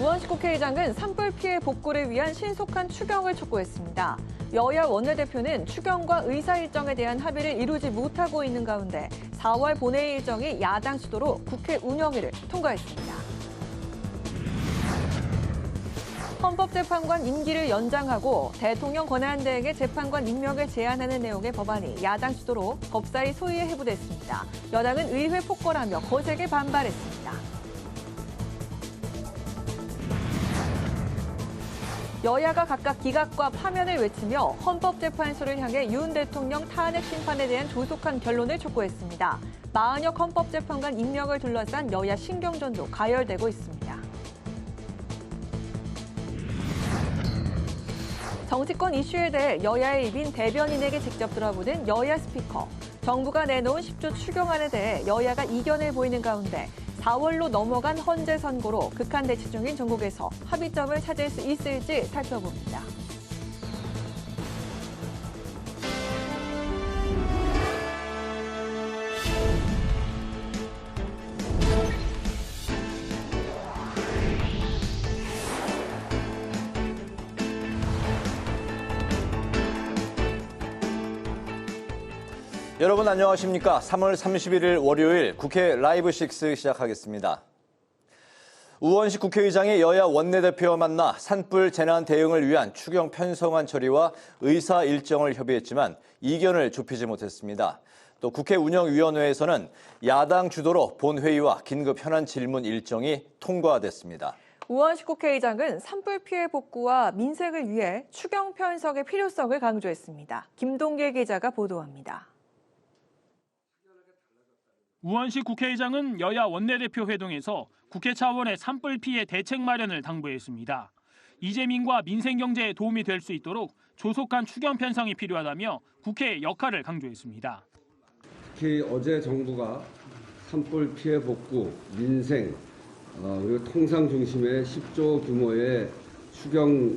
우원식 국회의장은 산불 피해 복구를 위한 신속한 추경을 촉구했습니다. 여야 원내대표는 추경과 의사 일정에 대한 합의를 이루지 못하고 있는 가운데 4월 본회의 일정이 야당 주도로 국회 운영위를 통과했습니다. 헌법재판관 임기를 연장하고 대통령 권한대행의 재판관 임명을 제한하는 내용의 법안이 야당 주도로 법사위 소위에 회부됐습니다. 여당은 의회 폭거라며 거세게 반발했습니다. 여야가 각각 기각과 파면을 외치며 헌법재판소를 향해 윤 대통령 탄핵 심판에 대한 조속한 결론을 촉구했습니다. 마은혁 헌법재판관 임명을 둘러싼 여야 신경전도 가열되고 있습니다. 정치권 이슈에 대해 여야의 입인 대변인에게 직접 들어보는 여야 스피커. 정부가 내놓은 10조 추경안에 대해 여야가 이견을 보이는 가운데 4월로 넘어간 헌재 선고로 극한 대치 중인 전국에서 합의점을 찾을 수 있을지 살펴봅니다. 여러분 안녕하십니까? 3월 31일 월요일 국회 라이브 6 시작하겠습니다. 우원식 국회의장이 여야 원내대표와 만나 산불 재난 대응을 위한 추경 편성안 처리와 의사 일정을 협의했지만 이견을 좁히지 못했습니다. 또 국회 운영위원회에서는 야당 주도로 본회의와 긴급 현안 질문 일정이 통과됐습니다. 우원식 국회의장은 산불 피해 복구와 민생을 위해 추경 편성의 필요성을 강조했습니다. 김동길 기자가 보도합니다. 우원식 국회의장은 여야 원내대표 회동에서 국회 차원의 산불 피해 대책 마련을 당부했습니다. 이재민과 민생 경제에 도움이 될 수 있도록 조속한 추경 편성이 필요하다며 국회의 역할을 강조했습니다. 특히 어제 정부가 산불 피해 복구, 민생, 그리고 통상 중심의 10조 규모의 추경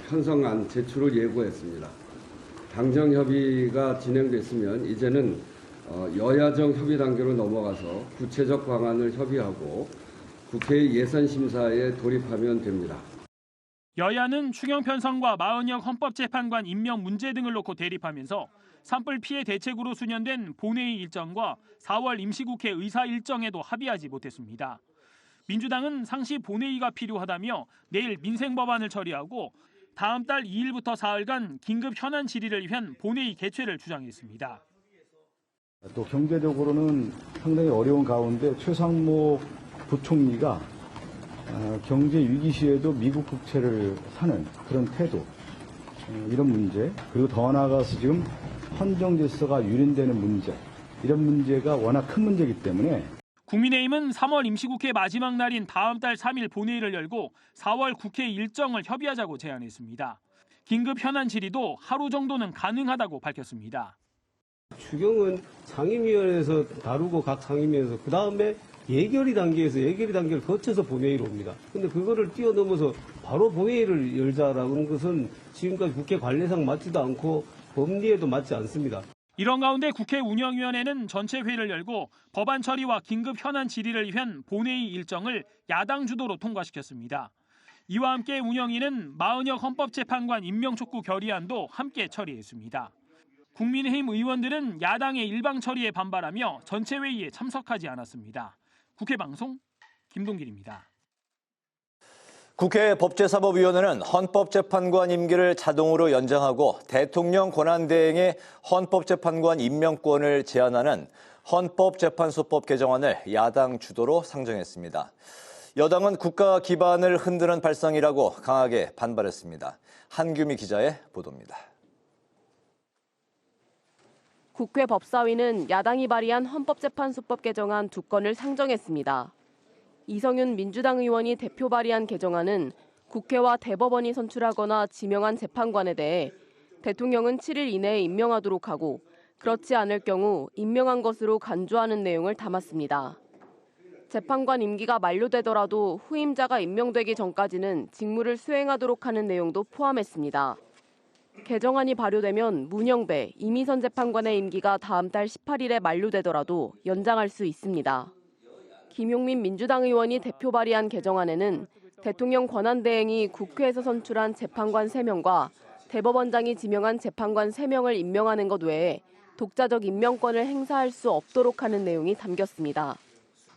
편성안 제출을 예고했습니다. 당정 협의가 진행됐으면 이제는 여야정 협의 단계로 넘어가서 구체적 방안을 협의하고 국회 예산심사에 돌입하면 됩니다. 여야는 추경 편성과 마은혁 헌법재판관 임명 문제 등을 놓고 대립하면서 산불 피해 대책으로 수년된 본회의 일정과 4월 임시국회 의사 일정에도 합의하지 못했습니다. 민주당은 상시 본회의가 필요하다며 내일 민생 법안을 처리하고 다음 달 2일부터 사흘간 긴급 현안 질의를 위한 본회의 개최를 주장했습니다. 또 경제적으로는 상당히 어려운 가운데 최상목 부총리가 경제 위기 시에도 미국 국채를 사는 그런 태도, 이런 문제, 그리고 더 나아가서 지금 헌정 질서가 유린되는 문제, 이런 문제가 워낙 큰 문제이기 때문에 국민의힘은 3월 임시국회 마지막 날인 다음 달 3일 본회의를 열고 4월 국회 일정을 협의하자고 제안했습니다. 긴급 현안 질의도 하루 정도는 가능하다고 밝혔습니다. 추경은 상임위원회에서 다루고 각 상임위에서 그 다음에 예결위 단계를 거쳐서 본회의로 옵니다. 근데 그거를 뛰어넘어서 바로 본회의를 열자라는 것은 지금까지 국회 관례상 맞지도 않고 법리에도 맞지 않습니다. 이런 가운데 국회 운영위원회는 전체 회의를 열고 법안 처리와 긴급 현안 질의를 위한 본회의 일정을 야당 주도로 통과시켰습니다. 이와 함께 운영위는 마은혁 헌법재판관 임명 촉구 결의안도 함께 처리했습니다. 국민의힘 의원들은 야당의 일방 처리에 반발하며 전체 회의에 참석하지 않았습니다. 국회 방송 김동길입니다. 국회 법제사법위원회는 헌법재판관 임기를 자동으로 연장하고 대통령 권한대행의 헌법재판관 임명권을 제한하는 헌법재판소법 개정안을 야당 주도로 상정했습니다. 여당은 국가 기반을 흔드는 발상이라고 강하게 반발했습니다. 한규미 기자의 보도입니다. 국회 법사위는 야당이 발의한 헌법재판소법 개정안 2건을 상정했습니다. 이성윤 민주당 의원이 대표 발의한 개정안은 국회와 대법원이 선출하거나 지명한 재판관에 대해 대통령은 7일 이내에 임명하도록 하고 그렇지 않을 경우 임명한 것으로 간주하는 내용을 담았습니다. 재판관 임기가 만료되더라도 후임자가 임명되기 전까지는 직무를 수행하도록 하는 내용도 포함했습니다. 개정안이 발효되면 문영배, 이미선 재판관의 임기가 다음 달 18일에 만료되더라도 연장할 수 있습니다. 김용민 민주당 의원이 대표 발의한 개정안에는 대통령 권한대행이 국회에서 선출한 재판관 3명과 대법원장이 지명한 재판관 3명을 임명하는 것 외에 독자적 임명권을 행사할 수 없도록 하는 내용이 담겼습니다.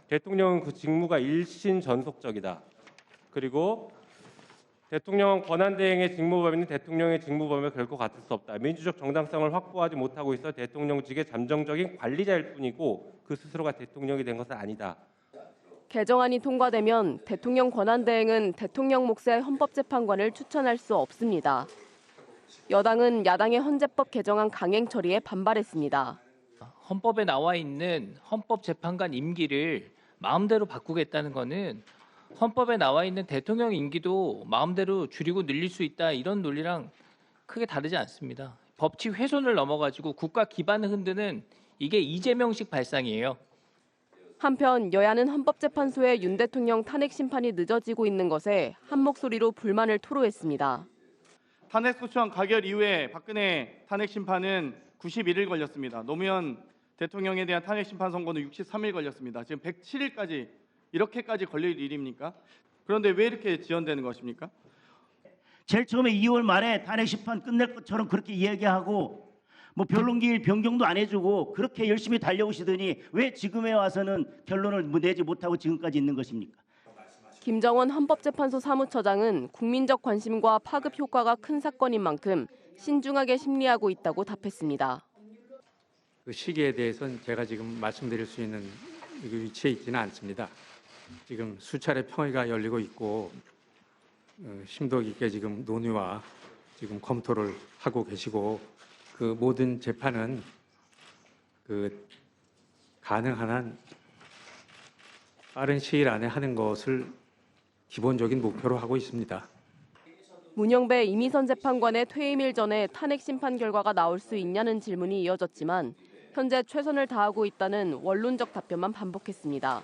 대통령은 그 직무가 일신전속적이다. 그리고 대통령 권한대행의 직무범위는 대통령의 직무범위와 결코 같을 수 없다. 민주적 정당성을 확보하지 못하고 있어 대통령직의 잠정적인 관리자일 뿐이고 그 스스로가 대통령이 된 것은 아니다. 개정안이 통과되면 대통령 권한대행은 대통령 몫의 헌법재판관을 추천할 수 없습니다. 여당은 야당의 헌재법 개정안 강행 처리에 반발했습니다. 헌법에 나와 있는 헌법재판관 임기를 마음대로 바꾸겠다는 것은 헌법에 나와 있는 대통령 임기도 마음대로 줄이고 늘릴 수 있다 이런 논리랑 크게 다르지 않습니다. 법치 훼손을 넘어가지고 국가 기반을 흔드는 이게 이재명식 발상이에요. 한편 여야는 헌법재판소의 윤 대통령 탄핵 심판이 늦어지고 있는 것에 한 목소리로 불만을 토로했습니다. 탄핵 소추안 가결 이후에 박근혜 탄핵 심판은 91일 걸렸습니다. 노무현 대통령에 대한 탄핵 심판 선고는 63일 걸렸습니다. 지금 107일까지 이렇게까지 걸릴 일입니까? 그런데 왜 이렇게 지연되는 것입니까? 제일 처음에 2월 말에 탄핵 심판 끝낼 것처럼 그렇게 이야기하고 뭐 변론기일 변경도 안 해주고 그렇게 열심히 달려오시더니 왜 지금에 와서는 결론을 내지 못하고 지금까지 있는 것입니까? 김정원 헌법재판소 사무처장은 국민적 관심과 파급 효과가 큰 사건인 만큼 신중하게 심리하고 있다고 답했습니다. 그 시기에 대해서는 제가 지금 말씀드릴 수 있는 위치에 있지는 않습니다. 지금 수차례 평의가 열리고 있고 심도 깊게 지금 논의와 지금 검토를 하고 계시고 그 모든 재판은 그 가능한 한 빠른 시일 안에 하는 것을 기본적인 목표로 하고 있습니다. 문영배 이미선 재판관의 퇴임일 전에 탄핵 심판 결과가 나올 수 있냐는 질문이 이어졌지만 현재 최선을 다하고 있다는 원론적 답변만 반복했습니다.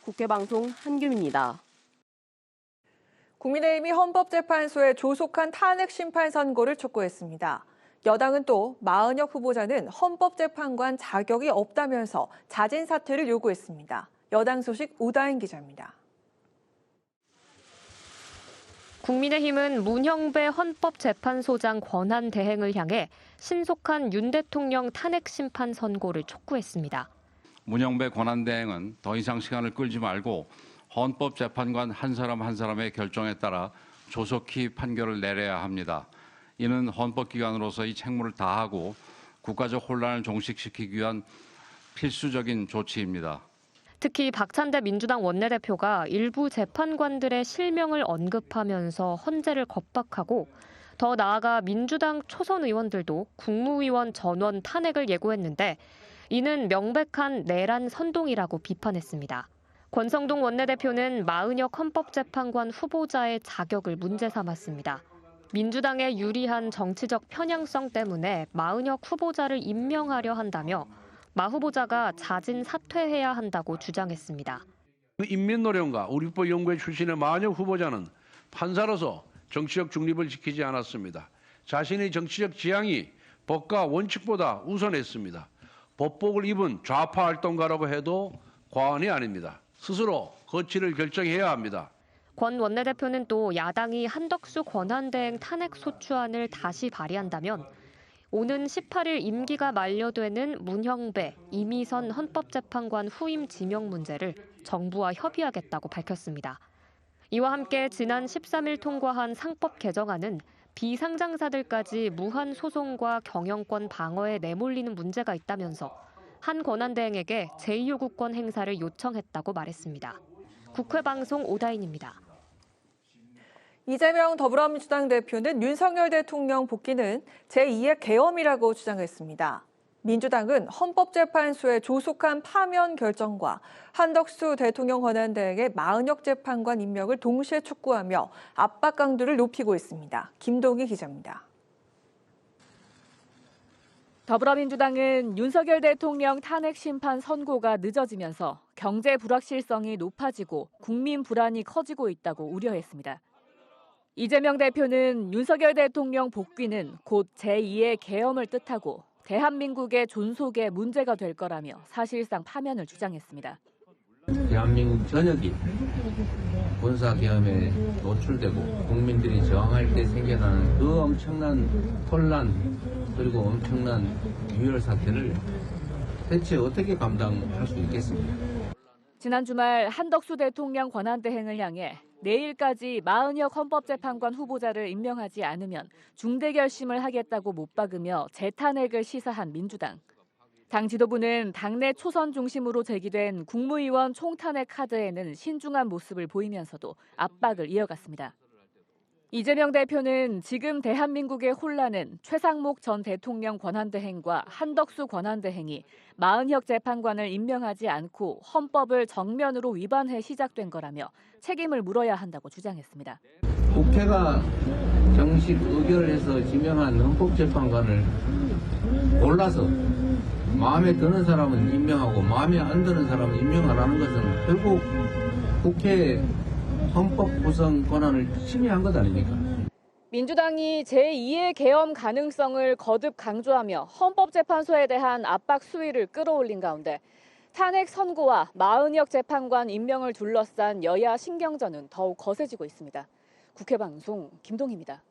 국회방송 한규미입니다. 국민의힘이 헌법재판소에 조속한 탄핵 심판 선고를 촉구했습니다. 여당은 또 마은혁 후보자는 헌법재판관 자격이 없다면서 자진 사퇴를 요구했습니다. 여당 소식 오다인 기자입니다. 국민의힘은 문형배 헌법재판소장 권한 대행을 향해 신속한 윤 대통령 탄핵 심판 선고를 촉구했습니다. 문형배 권한 대행은 더 이상 시간을 끌지 말고 헌법재판관 한 사람 한 사람의 결정에 따라 조속히 판결을 내려야 합니다. 이는 헌법기관으로서의 책무를 다하고 국가적 혼란을 종식시키기 위한 필수적인 조치입니다. 특히 박찬대 민주당 원내대표가 일부 재판관들의 실명을 언급하면서 헌재를 겁박하고 더 나아가 민주당 초선 의원들도 국무위원 전원 탄핵을 예고했는데 이는 명백한 내란 선동이라고 비판했습니다. 권성동 원내대표는 마은혁 헌법재판관 후보자의 자격을 문제 삼았습니다. 민주당의 유리한 정치적 편향성 때문에 마은혁 후보자를 임명하려 한다며 마 후보자가 자진 사퇴해야 한다고 주장했습니다. 인민노련과 우리법연구회 출신의 마은혁 후보자는 판사로서 정치적 중립을 지키지 않았습니다. 자신의 정치적 지향이 법과 원칙보다 우선했습니다. 법복을 입은 좌파 활동가라고 해도 과언이 아닙니다. 스스로 거취를 결정해야 합니다. 권 원내대표는 또 야당이 한덕수 권한대행 탄핵 소추안을 다시 발의한다면 오는 18일 임기가 만료되는 문형배, 이미선 헌법재판관 후임 지명 문제를 정부와 협의하겠다고 밝혔습니다. 이와 함께 지난 13일 통과한 상법 개정안은 비상장사들까지 무한 소송과 경영권 방어에 내몰리는 문제가 있다면서 한 권한대행에게 제2요구권 행사를 요청했다고 말했습니다. 국회방송 오다인입니다. 이재명 더불어민주당 대표는 윤석열 대통령 복귀는 제2의 계엄이라고 주장했습니다. 민주당은 헌법재판소의 조속한 파면 결정과 한덕수 대통령 권한대행의 마은혁 재판관 임명을 동시에 촉구하며 압박 강도를 높이고 있습니다. 김동희 기자입니다. 더불어민주당은 윤석열 대통령 탄핵 심판 선고가 늦어지면서 경제 불확실성이 높아지고 국민 불안이 커지고 있다고 우려했습니다. 이재명 대표는 윤석열 대통령 복귀는 곧 제2의 계엄을 뜻하고 대한민국의 존속에 문제가 될 거라며 사실상 파면을 주장했습니다. 대한민국 전역이 군사계엄에 노출되고 국민들이 저항할 때 생겨나는 그 엄청난 혼란 그리고 엄청난 유혈 사태를 대체 어떻게 감당할 수 있겠습니까? 지난 주말 한덕수 대통령 권한대행을 향해 내일까지 마은혁 헌법재판관 후보자를 임명하지 않으면 중대 결심을 하겠다고 못 박으며 재탄핵을 시사한 민주당. 당 지도부는 당내 초선 중심으로 제기된 국무위원 총탄핵 카드에는 신중한 모습을 보이면서도 압박을 이어갔습니다. 이재명 대표는 지금 대한민국의 혼란은 최상목 전 대통령 권한대행과 한덕수 권한대행이 마은혁 재판관을 임명하지 않고 헌법을 정면으로 위반해 시작된 거라며 책임을 물어야 한다고 주장했습니다. 국회가 정식 의결해서 지명한 헌법재판관을 골라서 마음에 드는 사람은 임명하고 마음에 안 드는 사람은 임명 안 하는 것은 결국 국회 헌법 구성 권한을 침해한 것 아닙니까? 민주당이 제2의 계엄 가능성을 거듭 강조하며 헌법재판소에 대한 압박 수위를 끌어올린 가운데 탄핵 선고와 마은혁 재판관 임명을 둘러싼 여야 신경전은 더욱 거세지고 있습니다. 국회 방송 김동희입니다.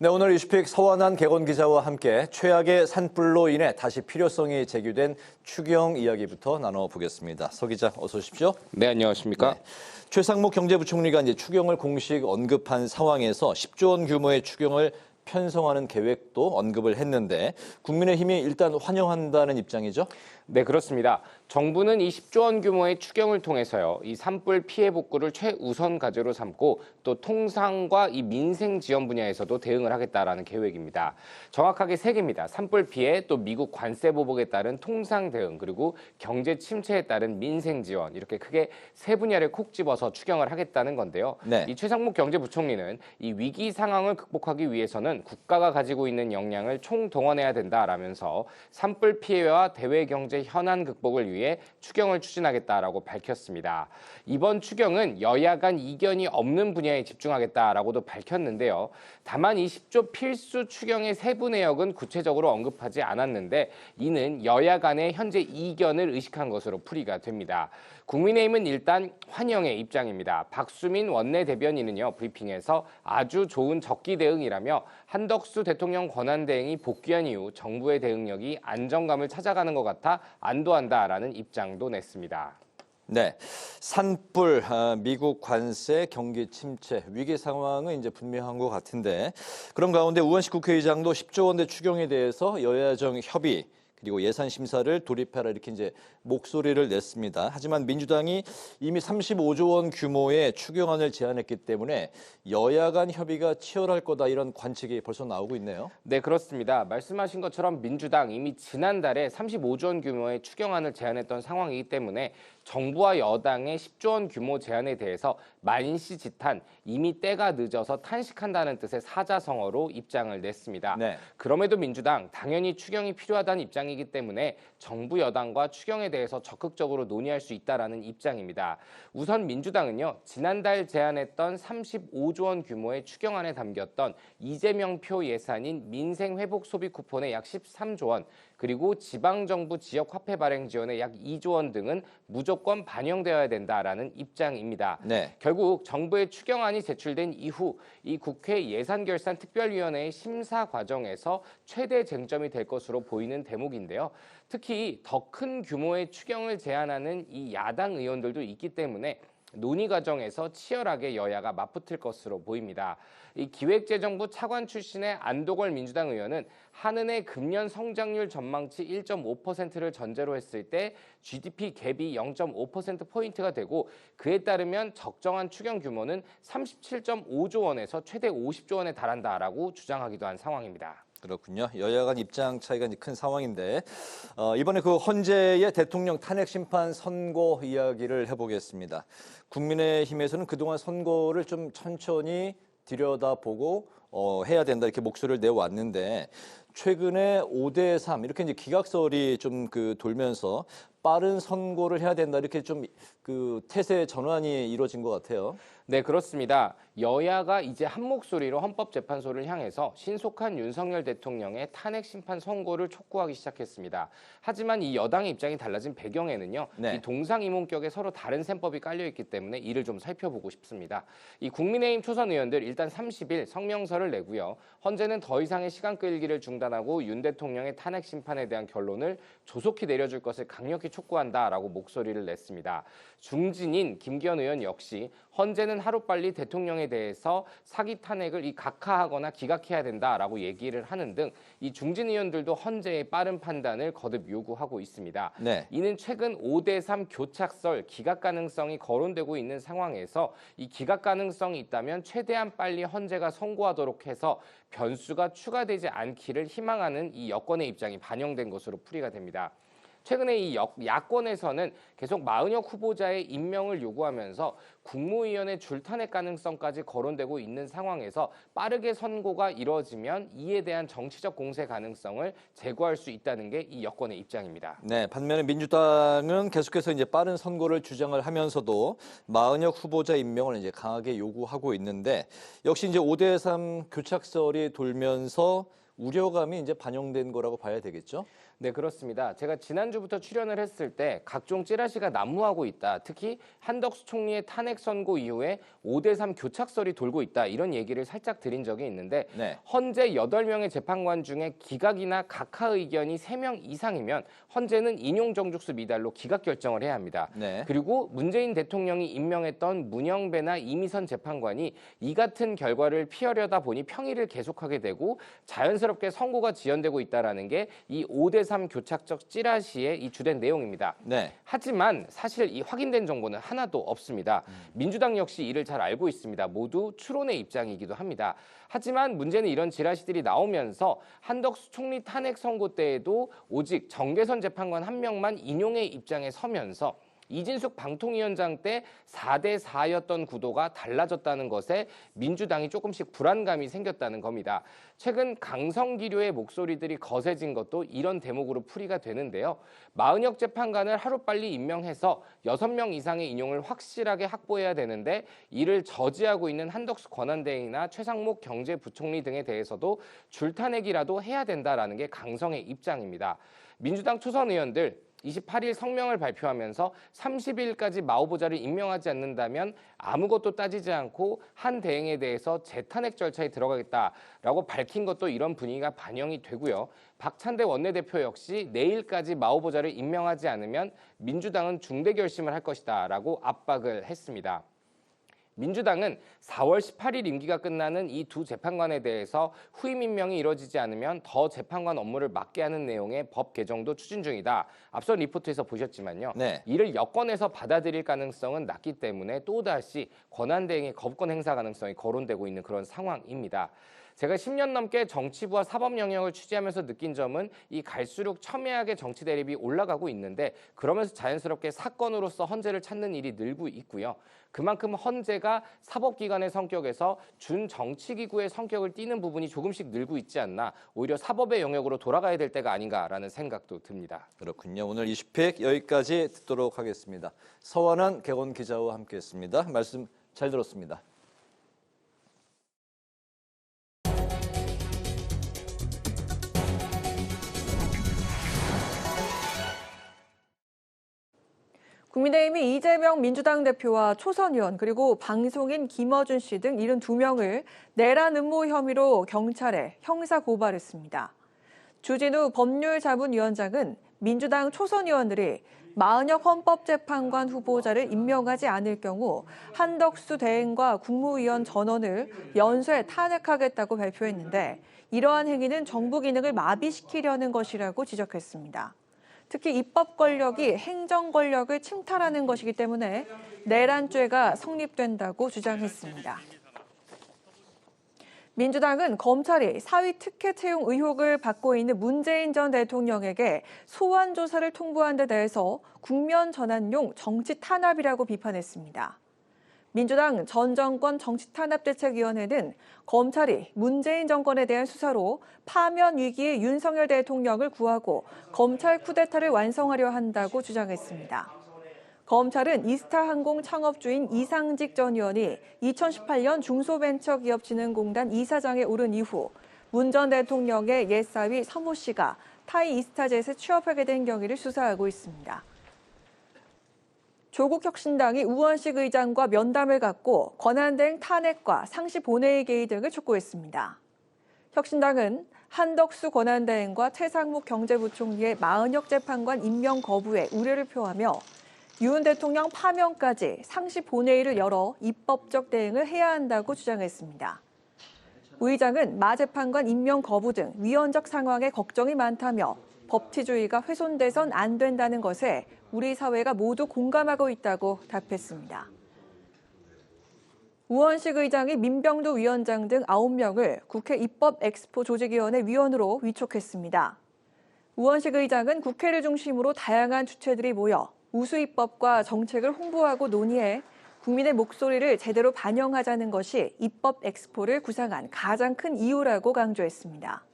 네, 오늘 이슈픽 서완한 개건 기자와 함께 최악의 산불로 인해 다시 필요성이 제기된 추경 이야기부터 나눠보겠습니다. 서 기자, 어서 오십시오. 네, 안녕하십니까. 네. 최상목 경제부총리가 이제 추경을 공식 언급한 상황에서 10조 원 규모의 추경을 편성하는 계획도 언급을 했는데 국민의힘이 일단 환영한다는 입장이죠? 네, 그렇습니다. 정부는 이 10조 원 규모의 추경을 통해서요, 이 산불 피해 복구를 최우선 과제로 삼고 또 통상과 이 민생 지원 분야에서도 대응을 하겠다라는 계획입니다. 정확하게 세 개입니다. 산불 피해, 또 미국 관세 보복에 따른 통상 대응, 그리고 경제 침체에 따른 민생 지원, 이렇게 크게 세 분야를 콕 집어서 추경을 하겠다는 건데요. 네. 이 최상목 경제부총리는 이 위기 상황을 극복하기 위해서는 국가가 가지고 있는 역량을 총동원해야 된다라면서 산불 피해와 대외 경제 현안 극복을 위해 추경을 추진하겠다라고 밝혔습니다. 이번 추경은 여야 간 이견이 없는 분야에 집중하겠다라고도 밝혔는데요. 다만 이 10조 필수 추경의 세부 내역은 구체적으로 언급하지 않았는데 이는 여야 간의 현재 이견을 의식한 것으로 풀이가 됩니다. 국민의힘은 일단 환영의 입장입니다. 박수민 원내대변인은요, 브리핑에서 아주 좋은 적기 대응이라며 한덕수 대통령 권한대행이 복귀한 이후 정부의 대응력이 안정감을 찾아가는 것 같아 안도한다라는 입장도 냈습니다. 네, 산불, 미국 관세, 경기 침체, 위기 상황은 이제 분명한 것 같은데 그런 가운데 우원식 국회의장도 10조 원대 추경에 대해서 여야정 협의 그리고 예산 심사를 돌입해라 이렇게 이제 목소리를 냈습니다. 하지만 민주당이 이미 35조 원 규모의 추경안을 제안했기 때문에 여야 간 협의가 치열할 거다 이런 관측이 벌써 나오고 있네요. 네, 그렇습니다. 말씀하신 것처럼 민주당 이미 지난달에 35조 원 규모의 추경안을 제안했던 상황이기 때문에 정부와 여당의 10조 원 규모 제안에 대해서 만시지탄, 이미 때가 늦어서 탄식한다는 뜻의 사자성어로 입장을 냈습니다. 네. 그럼에도 민주당 당연히 추경이 필요하다는 입장이기 때문에 정부 여당과 추경에 대해서 적극적으로 논의할 수 있다라는 입장입니다. 우선 민주당은요, 지난달 제안했던 35조 원 규모의 추경안에 담겼던 이재명표 예산인 민생회복 소비 쿠폰의 약 13조 원, 그리고 지방정부 지역화폐 발행 지원의 약 2조 원 등은 무조건 반영되어야 된다라는 입장입니다. 네. 결국 정부의 추경안이 제출된 이후 이 국회 예산결산특별위원회의 심사 과정에서 최대 쟁점이 될 것으로 보이는 대목인데요. 특히 더 큰 규모의 추경을 제안하는 이 야당 의원들도 있기 때문에 논의 과정에서 치열하게 여야가 맞붙을 것으로 보입니다. 이 기획재정부 차관 출신의 안도걸 민주당 의원은 한은의 금년 성장률 전망치 1.5%를 전제로 했을 때 GDP 갭이 0.5%포인트가 되고 그에 따르면 적정한 추경 규모는 37.5조 원에서 최대 50조 원에 달한다라고 주장하기도 한 상황입니다. 그렇군요. 여야 간 입장 차이가 큰 상황인데 이번에 그 헌재의 대통령 탄핵 심판 선고 이야기를 해보겠습니다. 국민의힘에서는 그동안 선고를 좀 천천히 들여다보고 해야 된다 이렇게 목소리를 내왔는데 최근에 5대3 이렇게 이제 기각설이 좀 돌면서 빠른 선고를 해야 된다 이렇게 좀 태세 전환이 이루어진 것 같아요. 네, 그렇습니다. 여야가 이제 한 목소리로 헌법재판소를 향해서 신속한 윤석열 대통령의 탄핵 심판 선고를 촉구하기 시작했습니다. 하지만 이 여당의 입장이 달라진 배경에는요. 이 동상이몽격에 서로 다른 셈법이 깔려 있기 때문에 이를 좀 살펴보고 싶습니다. 이 국민의힘 초선 의원들 일단 30일 성명서를 내고요. 헌재는 더 이상의 시간 끌기를 중단하고 윤 대통령의 탄핵 심판에 대한 결론을 조속히 내려줄 것을 강력히 촉구한다라고 목소리를 냈습니다. 중진인 김기현 의원 역시 헌재는 하루빨리 대통령에 대해서 사기 탄핵을 각하하거나 기각해야 된다라고 얘기를 하는 등 이 중진 의원들도 헌재의 빠른 판단을 거듭 요구하고 있습니다. 이는 최근 5대3 교착설 기각 가능성이 거론되고 있는 상황에서 이 기각 가능성이 있다면 최대한 빨리 헌재가 선고하도록 해서 변수가 추가되지 않기를 희망하는 이 여권의 입장이 반영된 것으로 풀이가 됩니다. 최근에 이 야권에서는 계속 마은혁 후보자의 임명을 요구하면서 국무위원회 줄탄핵 가능성까지 거론되고 있는 상황에서 빠르게 선고가 이뤄지면 이에 대한 정치적 공세 가능성을 제고할 수 있다는 게 이 여권의 입장입니다. 네, 반면에 민주당은 계속해서 이제 빠른 선고를 주장을 하면서도 마은혁 후보자 임명을 이제 강하게 요구하고 있는데 역시 이제 5대3 교착설이 돌면서 우려감이 이제 반영된 거라고 봐야 되겠죠? 네, 그렇습니다. 제가 지난주부터 출연을 했을 때 각종 찌라시가 난무하고 있다. 특히 한덕수 총리의 탄핵 선고 이후에 5대3 교착설이 돌고 있다. 이런 얘기를 살짝 드린 적이 있는데 헌재 8명의 재판관 중에 기각이나 각하 의견이 3명 이상이면 헌재는 인용 정죽수 미달로 기각 결정을 해야 합니다. 그리고 문재인 대통령이 임명했던 문영배나 이미선 재판관이 이 같은 결과를 피하려다 보니 평일을 계속하게 되고 자연스럽게 선고가 지연되고 있다는 게 이 5대3 교착적 찌라시의 이 주된 내용입니다. 하지만 사실 이 확인된 정보는 하나도 없습니다. 민주당 역시 이를 잘 알고 있습니다. 모두 추론의 입장이기도 합니다. 하지만 문제는 이런 찌라시들이 나오면서 한덕수 총리 탄핵 선고 때에도 오직 정계선 재판관 1명만 인용의 입장에 서면서 이진숙 방통위원장 때 4대4였던 구도가 달라졌다는 것에 민주당이 조금씩 불안감이 생겼다는 겁니다. 최근 강성기류의 목소리들이 거세진 것도 이런 대목으로 풀이가 되는데요. 마은혁 재판관을 하루빨리 임명해서 6명 이상의 인용을 확실하게 확보해야 되는데 이를 저지하고 있는 한덕수 권한대행이나 최상목 경제부총리 등에 대해서도 줄탄핵이라도 해야 된다라는 게 강성의 입장입니다. 민주당 초선 의원들 28일 성명을 발표하면서 30일까지 마 후보자를 임명하지 않는다면 아무것도 따지지 않고 한 대행에 대해서 재탄핵 절차에 들어가겠다라고 밝힌 것도 이런 분위기가 반영이 되고요. 박찬대 원내대표 역시 내일까지 마 후보자를 임명하지 않으면 민주당은 중대 결심을 할 것이다라고 압박을 했습니다. 민주당은 4월 18일 임기가 끝나는 이 두 재판관에 대해서 후임 임명이 이뤄지지 않으면 더 재판관 업무를 맡게 하는 내용의 법 개정도 추진 중이다. 앞선 리포트에서 보셨지만요. 이를 여권에서 받아들일 가능성은 낮기 때문에 또다시 권한대행의 거부권 행사 가능성이 거론되고 있는 그런 상황입니다. 제가 10년 넘게 정치부와 사법 영역을 취재하면서 느낀 점은 이 갈수록 첨예하게 정치 대립이 올라가고 있는데 그러면서 자연스럽게 사건으로서 헌재를 찾는 일이 늘고 있고요. 그만큼 헌재가 사법기관의 성격에서 준정치기구의 성격을 띠는 부분이 조금씩 늘고 있지 않나 오히려 사법의 영역으로 돌아가야 될 때가 아닌가라는 생각도 듭니다. 그렇군요. 오늘 이슈픽 여기까지 듣도록 하겠습니다. 서완환 개건 기자와 함께했습니다. 말씀 잘 들었습니다. 국민의힘이 이재명 민주당 대표와 초선 의원 그리고 방송인 김어준 씨 등 72명을 내란 음모 혐의로 경찰에 형사 고발했습니다. 주진우 법률자문위원장은 민주당 초선 의원들이 마은혁 헌법재판관 후보자를 임명하지 않을 경우 한덕수 대행과 국무위원 전원을 연쇄 탄핵하겠다고 발표했는데 이러한 행위는 정부 기능을 마비시키려는 것이라고 지적했습니다. 특히 입법 권력이 행정 권력을 침탈하는 것이기 때문에 내란죄가 성립된다고 주장했습니다. 민주당은 검찰이 사위 특혜 채용 의혹을 받고 있는 문재인 전 대통령에게 소환 조사를 통보한 데 대해서 국면 전환용 정치 탄압이라고 비판했습니다. 민주당 전 정권 정치탄압대책위원회는 검찰이 문재인 정권에 대한 수사로 파면 위기의 윤석열 대통령을 구하고 검찰 쿠데타를 완성하려 한다고 주장했습니다. 검찰은 이스타항공 창업주인 이상직 전 의원이 2018년 중소벤처기업진흥공단 이사장에 오른 이후 문 전 대통령의 옛사위 서모 씨가 타이 이스타젯에 취업하게 된 경위를 수사하고 있습니다. 조국 혁신당이 우원식 의장과 면담을 갖고 권한대행 탄핵과 상시 본회의 개의 등을 촉구했습니다. 혁신당은 한덕수 권한대행과 최상목 경제부총리의 마은혁 재판관 임명 거부에 우려를 표하며 윤 대통령 파면까지 상시 본회의를 열어 입법적 대응을 해야 한다고 주장했습니다. 우 의장은 마 재판관 임명 거부 등 위헌적 상황에 걱정이 많다며 법치주의가 훼손돼선 안 된다는 것에 우리 사회가 모두 공감하고 있다고 답했습니다. 우원식 의장이 민병두 위원장 등 9명을 국회 입법엑스포 조직위원회 위원으로 위촉했습니다. 우원식 의장은 국회를 중심으로 다양한 주체들이 모여 우수입법과 정책을 홍보하고 논의해 국민의 목소리를 제대로 반영하자는 것이 입법엑스포를 구상한 가장 큰 이유라고 강조했습니다.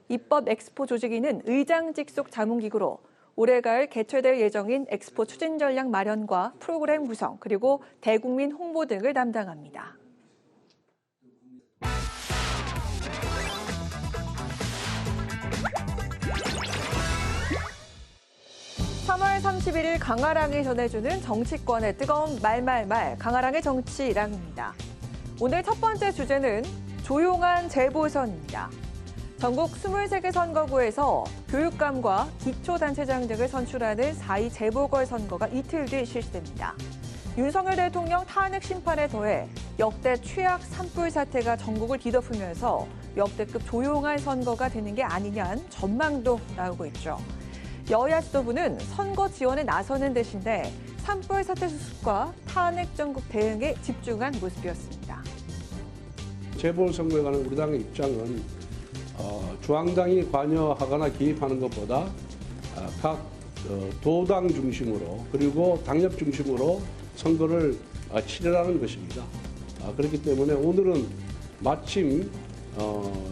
입법엑스포 조직위는 의장 직속 자문기구로 올해 가을 개최될 예정인 엑스포 추진 전략 마련과 프로그램 구성 그리고 대국민 홍보 등을 담당합니다. 3월 31일 강아랑이 전해주는 정치권의 뜨거운 말말말 강아랑의 정치랑입니다. 오늘 첫 번째 주제는 조용한 재보선입니다. 전국 23개 선거구에서 교육감과 기초단체장 등을 선출하는 4.2 재보궐선거가 이틀 뒤 실시됩니다. 윤석열 대통령 탄핵 심판에 더해 역대 최악 산불 사태가 전국을 뒤덮으면서 역대급 조용한 선거가 되는 게 아니냐는 전망도 나오고 있죠. 여야 지도부는 선거 지원에 나서는 대신에 산불 사태 수습과 탄핵 정국 대응에 집중한 모습이었습니다. 재보궐선거에 관한 우리 당의 입장은 중앙당이 관여하거나 개입하는 것보다 각 도당 중심으로 그리고 당협 중심으로 선거를 치르라는 것입니다. 그렇기 때문에 오늘은 마침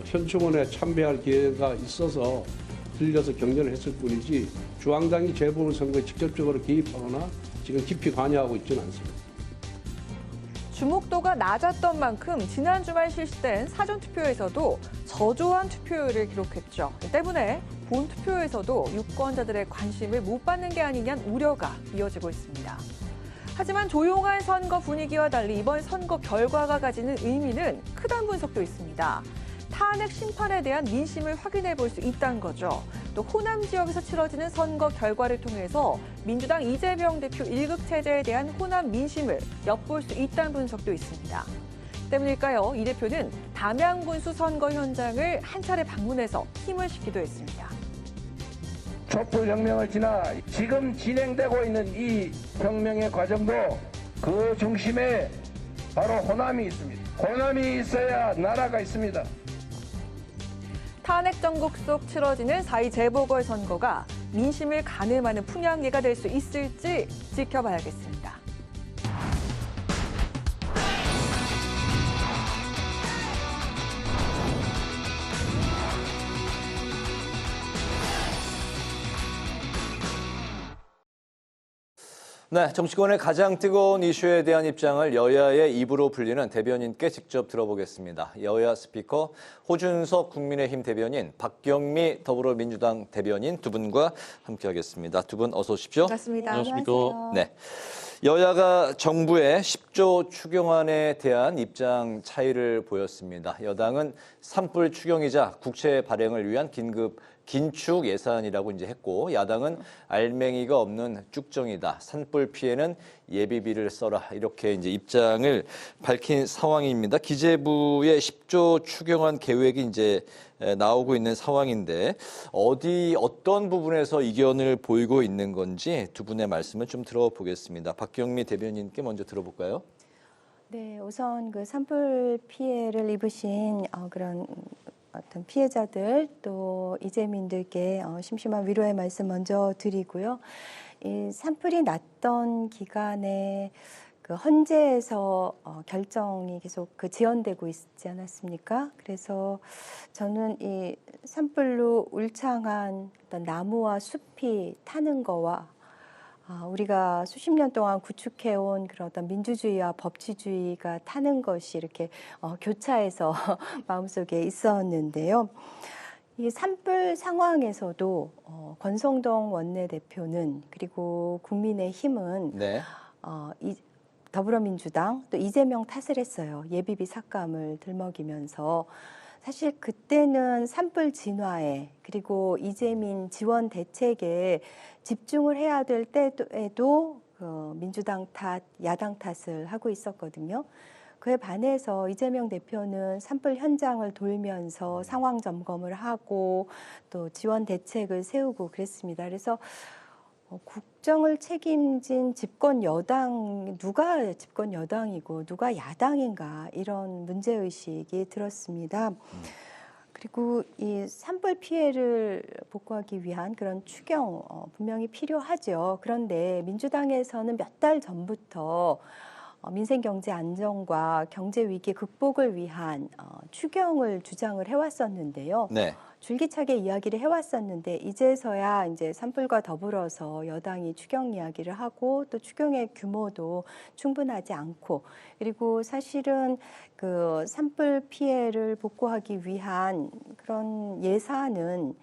현충원에 참배할 기회가 있어서 들려서 격려를 했을 뿐이지 중앙당이 재보궐선거에 직접적으로 개입하거나 지금 깊이 관여하고 있지는 않습니다. 주목도가 낮았던 만큼 지난 주말 실시된 사전투표에서도 저조한 투표율을 기록했죠. 때문에 본투표에서도 유권자들의 관심을 못 받는 게 아니냐는 우려가 이어지고 있습니다. 하지만 조용한 선거 분위기와 달리 이번 선거 결과가 가지는 의미는 크다는 분석도 있습니다. 탄핵 심판에 대한 민심을 확인해 볼 수 있다는 거죠. 또 호남 지역에서 치러지는 선거 결과를 통해서 민주당 이재명 대표 1급 체제에 대한 호남 민심을 엿볼 수 있다는 분석도 있습니다. 때문일까요? 이 대표는 담양군수 선거 현장을 한 차례 방문해서 힘을 싣기도 했습니다. 촛불혁명을 지나 지금 진행되고 있는 이 혁명의 과정도 그 중심에 바로 호남이 있습니다. 호남이 있어야 나라가 있습니다. 탄핵 정국 속 치러지는 4.2 재보궐선거가 민심을 가늠하는 풍향계가 될 수 있을지 지켜봐야겠습니다. 네, 정치권의 가장 뜨거운 이슈에 대한 입장을 여야의 입으로 불리는 대변인께 직접 들어보겠습니다. 여야 스피커 호준석 국민의힘 대변인, 박경미 더불어민주당 대변인 두 분과 함께하겠습니다. 두 분 어서 오십시오. 반갑습니다. 안녕하십니까. 네, 여야가 정부의 10조 추경안에 대한 입장 차이를 보였습니다. 여당은 산불 추경이자 국채 발행을 위한 긴축 예산이라고 이제 했고, 야당은 알맹이가 없는 쭉정이다. 산불 피해는 예비비를 써라. 이렇게 이제 입장을 밝힌 상황입니다. 기재부의 10조 추경안 계획이 이제 나오고 있는 상황인데 어떤 부분에서 이견을 보이고 있는 건지 두 분의 말씀을 좀 들어보겠습니다. 박경미 대변인께 먼저 들어볼까요? 네, 우선 그 산불 피해를 입으신 그런 어떤 피해자들 또 이재민들께 심심한 위로의 말씀 먼저 드리고요. 이 산불이 났던 기간에 그 헌재에서 결정이 계속 그 지연되고 있지 않았습니까? 그래서 저는 이 산불로 울창한 어떤 나무와 숲이 타는 거와 우리가 수십 년 동안 구축해온 그런 어떤 민주주의와 법치주의가 타는 것이 이렇게 교차해서 마음속에 있었는데요. 이 산불 상황에서도 권성동 원내대표는 그리고 국민의힘은 네. 더불어민주당 또 이재명 탓을 했어요. 예비비 삭감을 들먹이면서. 사실 그때는 산불 진화에 그리고 이재민 지원 대책에 집중을 해야 될 때에도 민주당 탓, 야당 탓을 하고 있었거든요. 그에 반해서 이재명 대표는 산불 현장을 돌면서 상황 점검을 하고 또 지원 대책을 세우고 그랬습니다. 그래서 국정을 책임진 집권 여당, 누가 집권 여당이고 누가 야당인가 이런 문제의식이 들었습니다. 그리고 이 산불 피해를 복구하기 위한 그런 추경 분명히 필요하죠. 그런데 민주당에서는 몇 달 전부터 민생 경제 안정과 경제 위기 극복을 위한 추경을 주장을 해왔었는데요. 네. 줄기차게 이야기를 해왔었는데 이제서야 이제 산불과 더불어서 여당이 추경 이야기를 하고 또 추경의 규모도 충분하지 않고 그리고 사실은 그 산불 피해를 복구하기 위한 그런 예산은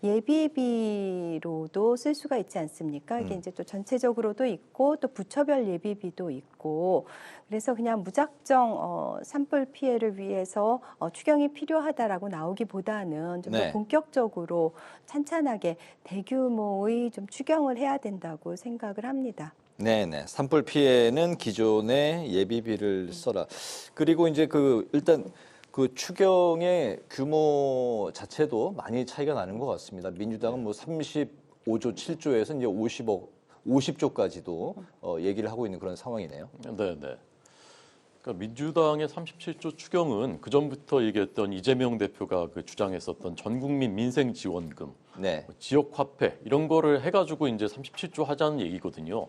예비비로도 쓸 수가 있지 않습니까? 이게 이제 또 전체적으로도 있고 또 부처별 예비비도 있고 그래서 그냥 무작정 산불 피해를 위해서 추경이 필요하다라고 나오기보다는 좀 더 네. 본격적으로 찬찬하게 대규모의 좀 추경을 해야 된다고 생각을 합니다. 네네. 산불 피해는 기존의 예비비를 써라. 그리고 이제 일단 그 추경의 규모 자체도 많이 차이가 나는 것 같습니다. 민주당은 뭐 35조 7조에서 이제 50조까지도 얘기를 하고 있는 그런 상황이네요. 네. 그러니까 민주당의 37조 추경은 그 전부터 얘기했던 이재명 대표가 그 주장했었던 전국민 민생 지원금, 네. 지역 화폐 이런 거를 해가지고 이제 37조 하자는 얘기거든요.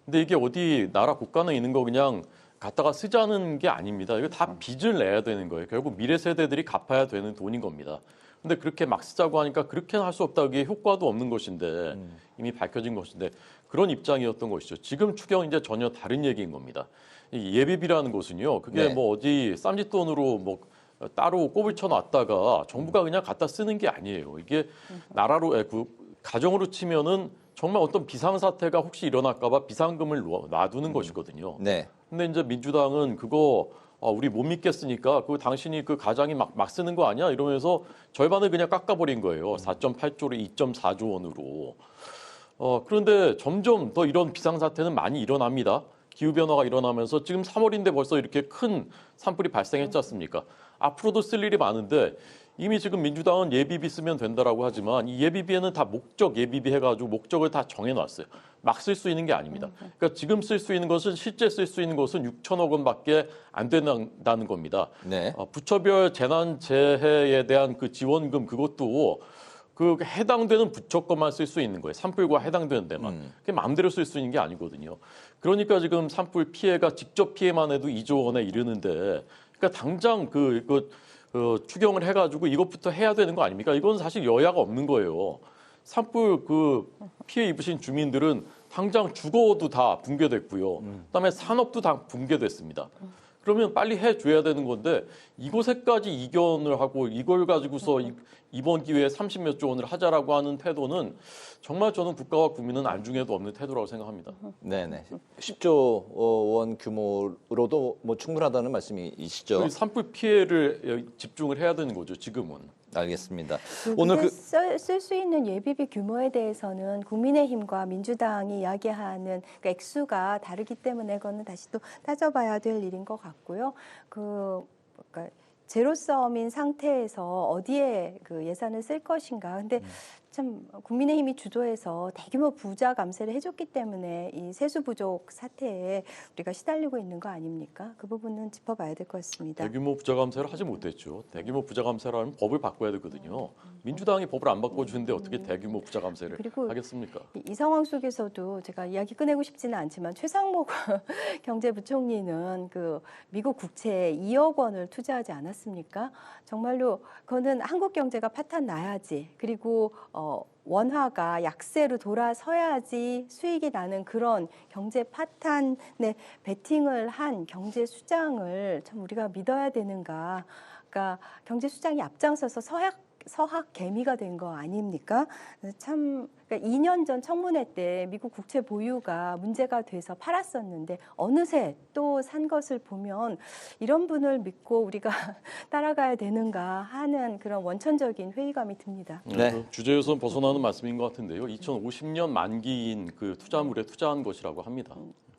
근데 이게 어디 나라 국가는 있는 거 그냥 갖다가 쓰자는 게 아닙니다. 이거 다 빚을 내야 되는 거예요. 결국 미래 세대들이 갚아야 되는 돈인 겁니다. 근데 그렇게 막 쓰자고 하니까 그렇게는 할 수 없다. 그게 효과도 없는 것인데 이미 밝혀진 것인데 그런 입장이었던 것이죠. 지금 추경 이제 전혀 다른 얘기인 겁니다. 이 예비비라는 것은요. 그게 네. 뭐 어디 쌈짓돈으로 뭐 따로 꼽을 쳐놨다가 정부가 그냥 갖다 쓰는 게 아니에요. 이게 나라로 가정으로 치면은 정말 어떤 비상사태가 혹시 일어날까봐 비상금을 놔두는 것이거든요. 네. 근데 이제 민주당은 그거 우리 못 믿겠으니까 그 당신이 그 가장이 막 쓰는 거 아니야? 이러면서 절반을 그냥 깎아버린 거예요. 4.8조를 2.4조 원으로. 그런데 점점 더 이런 비상사태는 많이 일어납니다. 기후변화가 일어나면서 지금 3월인데 벌써 이렇게 큰 산불이 발생했지 않습니까? 앞으로도 쓸 일이 많은데 이미 지금 민주당은 예비비 쓰면 된다라고 하지만 이 예비비에는 다 목적 예비비 해가지고 목적을 다 정해놨어요. 막 쓸 수 있는 게 아닙니다. 그러니까 지금 쓸 수 있는 것은 실제 쓸 수 있는 것은 6천억 원밖에 안 된다는 겁니다. 네. 부처별 재난재해에 대한 그 지원금 그것도 그 해당되는 부처 것만 쓸 수 있는 거예요. 산불과 해당되는 데만. 그게 마음대로 쓸 수 있는 게 아니거든요. 그러니까 지금 산불 피해가 직접 피해만 해도 2조 원에 이르는데 그러니까 당장 추경을 해가지고 이것부터 해야 되는 거 아닙니까? 이건 사실 여야가 없는 거예요. 산불 피해 입으신 주민들은 당장 주거도 다 붕괴됐고요. 그다음에 산업도 다 붕괴됐습니다. 그러면 빨리 해줘야 되는 건데 이곳에까지 이견을 하고 이걸 가지고서 이번 기회에 30몇 조 원을 하자라고 하는 태도는 정말 저는 국가와 국민은 안중에도 없는 태도라고 생각합니다. 네네. 10조 원 규모로도 뭐 충분하다는 말씀이시죠? 산불 피해를 집중을 해야 되는 거죠. 지금은. 알겠습니다. 오늘 쓸 수 있는 예비비 규모에 대해서는 국민의힘과 민주당이 이야기하는 그 액수가 다르기 때문에 그거는 다시 또 따져봐야 될 일인 것 같고요. 그러니까 제로섬인 상태에서 어디에 그 예산을 쓸 것인가. 근데 참 국민의힘이 주도해서 대규모 부자 감세를 해줬기 때문에 이 세수 부족 사태에 우리가 시달리고 있는 거 아닙니까? 그 부분은 짚어봐야 될 것 같습니다. 대규모 부자 감세를 하지 못했죠. 대규모 부자 감세라면 법을 바꿔야 되거든요. 민주당이 법을 안 바꿔주는데 어떻게 대규모 부자 감세를 하겠습니까? 이 상황 속에서도 제가 이야기 꺼내고 싶지는 않지만 최상목 경제부총리는 그 미국 국채에 2억 원을 투자하지 않았습니까? 정말로 그거는 한국 경제가 파탄 나야지, 그리고 원화가 약세로 돌아서야지 수익이 나는 그런 경제 파탄에 베팅을 한 경제 수장을 참 우리가 믿어야 되는가? 그러니까 경제 수장이 앞장서서 서학 개미가 된 거 아닙니까? 참 그러니까 2년 전 청문회 때 미국 국채 보유가 문제가 돼서 팔았었는데 어느새 또 산 것을 보면 이런 분을 믿고 우리가 따라가야 되는가 하는 그런 원천적인 회의감이 듭니다. 네. 그 주제에서 벗어나는 말씀인 것 같은데요. 2050년 만기인 그 투자물에 투자한 것이라고 합니다.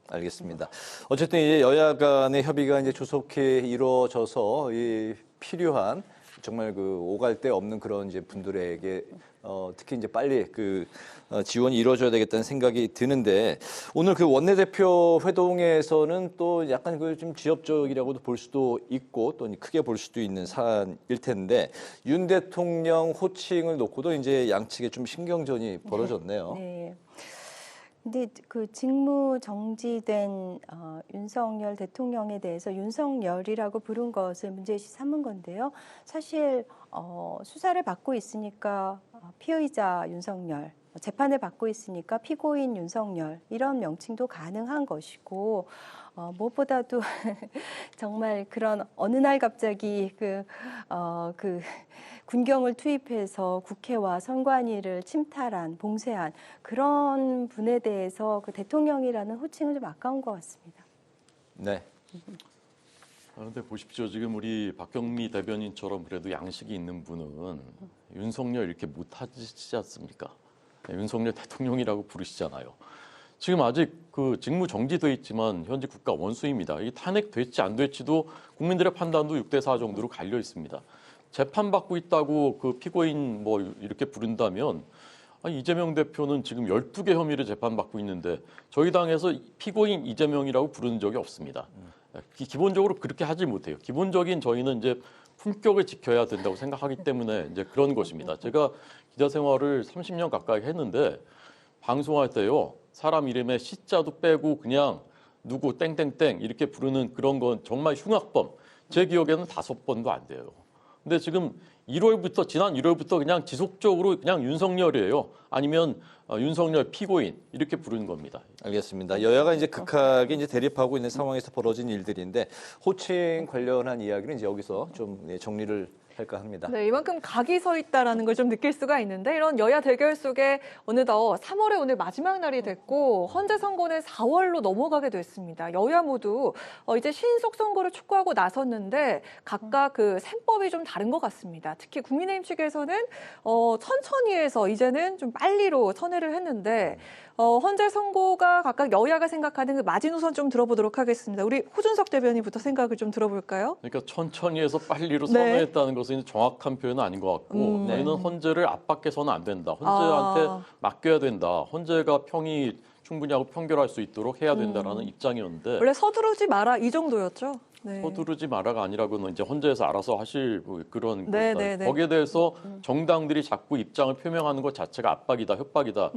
알겠습니다. 어쨌든 이제 여야 간의 협의가 이제 조속히 이루어져서 이 필요한 정말 그 오갈 데 없는 그런 이제 분들에게 특히 이제 빨리 그 지원이 이루어져야 되겠다는 생각이 드는데, 오늘 그 원내대표 회동에서는 또 약간 그 좀 지엽적이라고도 볼 수도 있고 또 크게 볼 수도 있는 사안일 텐데, 윤 대통령 호칭을 놓고도 이제 양측에 좀 신경전이 벌어졌네요. 네. 근데 그 직무 정지된 윤석열 대통령에 대해서 윤석열이라고 부른 것을 문제시 삼은 건데요. 사실 수사를 받고 있으니까 피의자 윤석열, 재판을 받고 있으니까 피고인 윤석열, 이런 명칭도 가능한 것이고, 무엇보다도 정말 그런 어느 날 갑자기 그 군경을 투입해서 국회와 선관위를 침탈한, 봉쇄한 그런 분에 대해서 그 대통령이라는 호칭은 좀 아까운 것 같습니다. 네. 그런데 보십시오. 지금 우리 박경미 대변인처럼 그래도 양식이 있는 분은 윤석열 이렇게 못하시지 않습니까? 윤석열 대통령이라고 부르시잖아요. 지금 아직 그 직무 정지돼 있지만 현재 국가 원수입니다. 이 탄핵될지 안 될지도 국민들의 판단도 6대4 정도로 갈려 있습니다. 재판받고 있다고 그 피고인 뭐 이렇게 부른다면, 이재명 대표는 지금 12개 혐의를 재판받고 있는데 저희 당에서 피고인 이재명이라고 부르는 적이 없습니다. 기본적으로 그렇게 하지 못해요. 기본적인 저희는 이제 품격을 지켜야 된다고 생각하기 때문에 이제 그런 것입니다. 제가 기자 생활을 30년 가까이 했는데 방송할 때요, 사람 이름에 시자도 빼고 그냥 누구 땡땡땡 이렇게 부르는 그런 건 정말 흉악범. 제 기억에는 5번도 안 돼요. 근데 지금 지난 1월부터 그냥 지속적으로 그냥 윤석열이에요. 아니면 윤석열 피고인 이렇게 부르는 겁니다. 알겠습니다. 여야가 이제 극하게 이제 대립하고 있는 상황에서 벌어진 일들인데, 호칭 관련한 이야기는 이제 여기서 좀 정리를 할까 합니다. 네, 이만큼 각이 서 있다라는 걸 좀 느낄 수가 있는데, 이런 여야 대결 속에 어느덧 3월에 오늘 마지막 날이 됐고 헌재 선고는 4월로 넘어가게 됐습니다. 여야 모두 이제 신속 선고를 촉구하고 나섰는데 각각 그 셈법이 좀 다른 것 같습니다. 특히 국민의힘 측에서는 천천히 해서 이제는 좀 빨리로 선회를 했는데, 헌재 선고가 각각 여야가 생각하는 그 마지노선 좀 들어보도록 하겠습니다. 우리 호준석 대변인부터 생각을 좀 들어볼까요? 그러니까 천천히 해서 빨리로 선회했다는 것은 정확한 표현은 아닌 것 같고, 저희는 헌재를 압박해서는 안 된다. 헌재한테 맡겨야 된다. 헌재가 평이 충분히 하고 평결할 수 있도록 해야 된다라는 입장이었는데, 원래 서두르지 마라 이 정도였죠. 네. 서두르지 마라가 아니라고는 이제 헌재에서 알아서 하실 그런 네, 것이다. 네, 네. 거기에 대해서 정당들이 자꾸 입장을 표명하는 것 자체가 압박이다, 협박이다.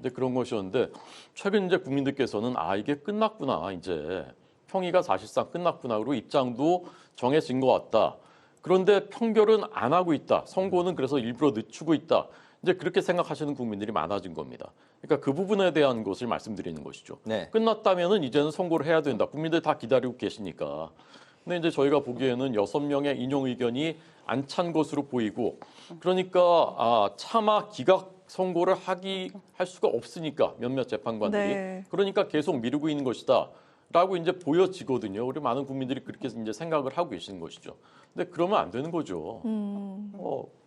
이제 그런 것이었는데, 최근 이제 국민들께서는 이게 끝났구나, 이제 평의가 사실상 끝났구나, 그리고 입장도 정해진 것 같다. 그런데 평결은 안 하고 있다. 선고는 그래서 일부러 늦추고 있다. 이제 그렇게 생각하시는 국민들이 많아진 겁니다. 그러니까 그 부분에 대한 것을 말씀드리는 것이죠. 네. 끝났다면은 이제는 선고를 해야 된다. 국민들 다 기다리고 계시니까. 근데 이제 저희가 보기에는 6명의 인용 의견이 안 찬 것으로 보이고, 그러니까 차마 기각 선고를 할 수가 없으니까 몇몇 재판관들이 네. 그러니까 계속 미루고 있는 것이다라고 이제 보여지거든요. 우리 많은 국민들이 그렇게 이제 생각을 하고 계시는 것이죠. 근데 그러면 안 되는 거죠.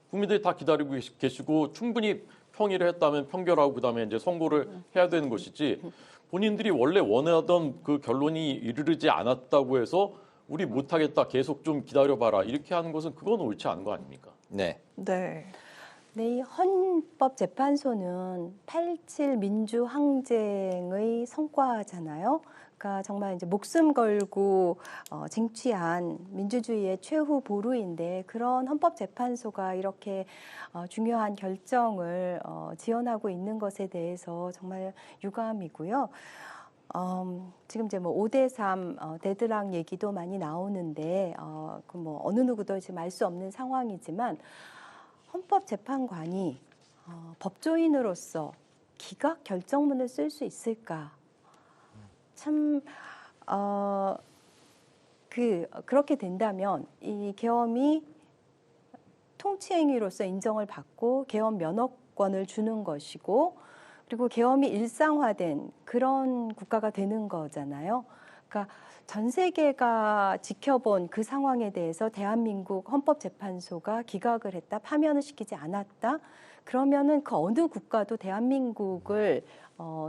국민들이 다 기다리고 계시고 충분히 평의를 했다면 평결하고 그다음에 이제 선고를 해야 되는 것이지, 본인들이 원래 원하던 그 결론이 이르지 않았다고 해서 우리 못하겠다, 계속 좀 기다려봐라 이렇게 하는 것은 그건 옳지 않은 거 아닙니까? 네. 네. 네, 이 헌법재판소는 87 민주항쟁의 성과잖아요. 그러니까 정말 이제 목숨 걸고 쟁취한 민주주의의 최후 보루인데 그런 헌법재판소가 이렇게 중요한 결정을 지원하고 있는 것에 대해서 정말 유감이고요. 지금 이제 뭐 5대3 데드락 얘기도 많이 나오는데 그 뭐 어느 누구도 지금 알 수 없는 상황이지만 헌법재판관이 법조인으로서 기각 결정문을 쓸 수 있을까? 참 그렇게 된다면 이 계엄이 통치행위로서 인정을 받고 계엄 면허권을 주는 것이고 그리고 계엄이 일상화된 그런 국가가 되는 거잖아요. 그러니까 전 세계가 지켜본 그 상황에 대해서 대한민국 헌법재판소가 기각을 했다, 파면을 시키지 않았다. 그러면은 그 어느 국가도 대한민국을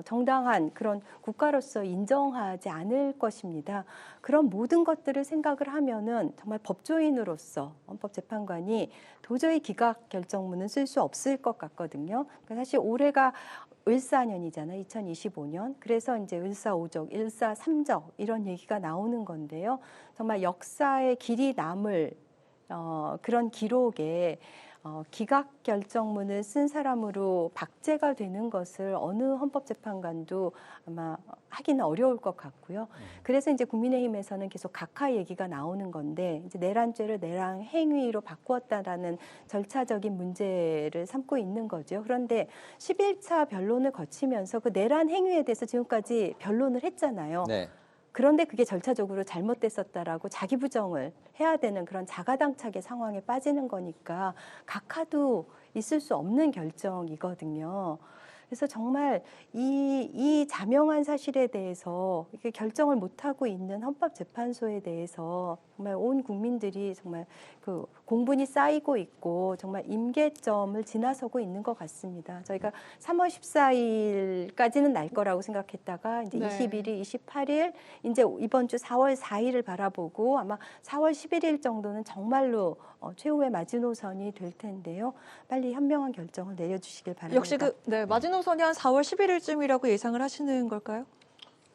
정당한 그런 국가로서 인정하지 않을 것입니다. 그런 모든 것들을 생각을 하면은 정말 법조인으로서 헌법재판관이 도저히 기각 결정문은 쓸 수 없을 것 같거든요. 그러니까 사실 올해가 을사년이잖아요. 2025년. 그래서 이제 을사오적, 을사삼적 이런 얘기가 나오는 건데요. 정말 역사의 길이 남을 그런 기록에 기각 결정문을 쓴 사람으로 박제가 되는 것을 어느 헌법재판관도 아마 하기는 어려울 것 같고요. 그래서 이제 국민의힘에서는 계속 각하 얘기가 나오는 건데 이제 내란죄를 내란 행위로 바꾸었다라는 절차적인 문제를 삼고 있는 거죠. 그런데 11차 변론을 거치면서 그 내란 행위에 대해서 지금까지 변론을 했잖아요. 네. 그런데 그게 절차적으로 잘못됐었다라고 자기 부정을 해야 되는 그런 자가당착의 상황에 빠지는 거니까 각하도 있을 수 없는 결정이거든요. 그래서 정말 이 자명한 사실에 대해서 이렇게 결정을 못하고 있는 헌법재판소에 대해서 정말 온 국민들이 정말 그 공분이 쌓이고 있고 정말 임계점을 지나서고 있는 것 같습니다. 저희가 3월 14일까지는 날 거라고 생각했다가 이제 네. 21일, 28일, 이제 이번 주 4월 4일을 바라보고 아마 4월 11일 정도는 정말로 최후의 마지노선이 될 텐데요. 빨리 현명한 결정을 내려주시길 바랍니다. 역시 마지노선이 한 4월 11일쯤이라고 예상을 하시는 걸까요?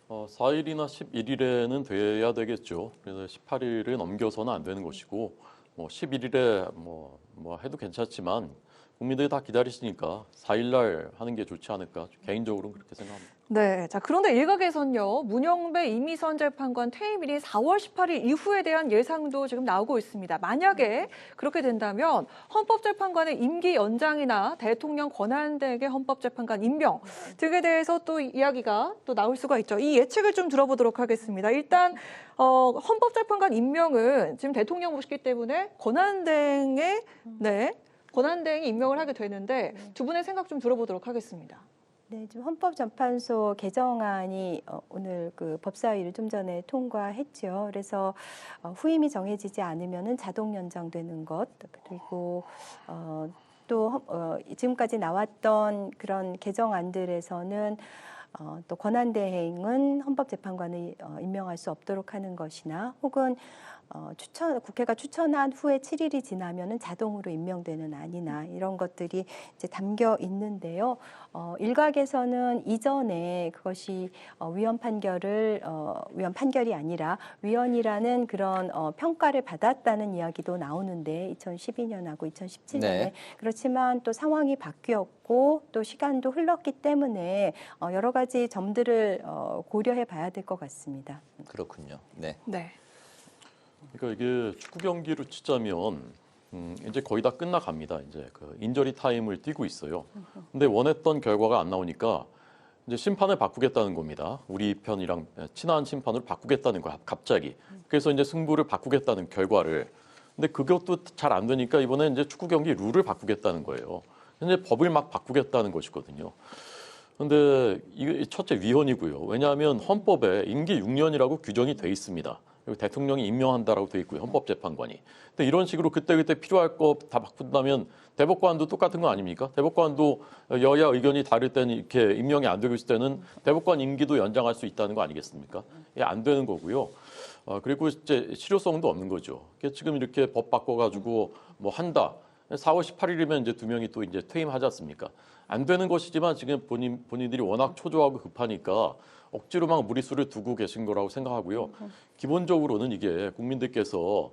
4일이나 11일에는 돼야 되겠죠. 그래서 18일을 넘겨서는 안 되는 것이고, 11일에 뭐 해도 괜찮지만 국민들이 다 기다리시니까 4일날 하는 게 좋지 않을까 개인적으로는 그렇게 생각합니다. 네, 자 그런데 일각에선요 문영배 이미선 재판관 퇴임일이 4월 18일 이후에 대한 예상도 지금 나오고 있습니다. 만약에 그렇게 된다면 헌법재판관의 임기 연장이나 대통령 권한대행의 헌법재판관 임명 등에 대해서 또 이야기가 또 나올 수가 있죠. 이 예측을 좀 들어보도록 하겠습니다. 일단 헌법재판관 임명은 지금 대통령 모시기 때문에 권한대행이 임명을 하게 되는데 두 분의 생각 좀 들어보도록 하겠습니다. 네, 지금 헌법재판소 개정안이 오늘 그 법사위를 좀 전에 통과했죠. 그래서 후임이 정해지지 않으면은 자동 연장되는 것 그리고 또 지금까지 나왔던 그런 개정안들에서는 또 권한대행은 헌법재판관을 임명할 수 없도록 하는 것이나 혹은 국회가 추천한 후에 7일이 지나면은 자동으로 임명되는 안이나 이런 것들이 이제 담겨 있는데요. 일각에서는 이전에 그것이 위헌 판결이 아니라 위헌이라는 그런 평가를 받았다는 이야기도 나오는데 2012년하고 2017년에 네. 그렇지만 또 상황이 바뀌었고 또 시간도 흘렀기 때문에 여러 가지 점들을 고려해 봐야 될 것 같습니다. 그렇군요. 네. 네. 그러니까 이게 축구 경기로 치자면 이제 거의 다 끝나갑니다. 이제 그 인저리 타임을 뛰고 있어요. 근데 원했던 결과가 안 나오니까 이제 심판을 바꾸겠다는 겁니다. 우리 편이랑 친한 심판으로 바꾸겠다는 거야, 갑자기. 그래서 이제 승부를 바꾸겠다는 결과를. 근데 그것도 잘 안 되니까 이번에 이제 축구 경기 룰을 바꾸겠다는 거예요. 이제 법을 막 바꾸겠다는 것이거든요. 근데 이게 첫째 위헌이고요. 왜냐하면 헌법에 임기 6년이라고 규정이 돼 있습니다. 그리고 대통령이 임명한다라고 돼 있고요. 헌법재판관이. 근데 이런 식으로 그때그때 필요할 거 다 바꾼다면 대법관도 똑같은 거 아닙니까? 대법관도 여야 의견이 다를 때는 이렇게 임명이 안 되고 있을 때는 대법관 임기도 연장할 수 있다는 거 아니겠습니까? 이게 안 되는 거고요. 그리고 이제 실효성도 없는 거죠. 지금 이렇게 법 바꿔가지고 뭐 한다. 4월 18일이면 이제 2명이 또 이제 퇴임하지 않습니까? 안 되는 것이지만 지금 본인들이 워낙 초조하고 급하니까 억지로 막 무리수를 두고 계신 거라고 생각하고요. 기본적으로는 이게 국민들께서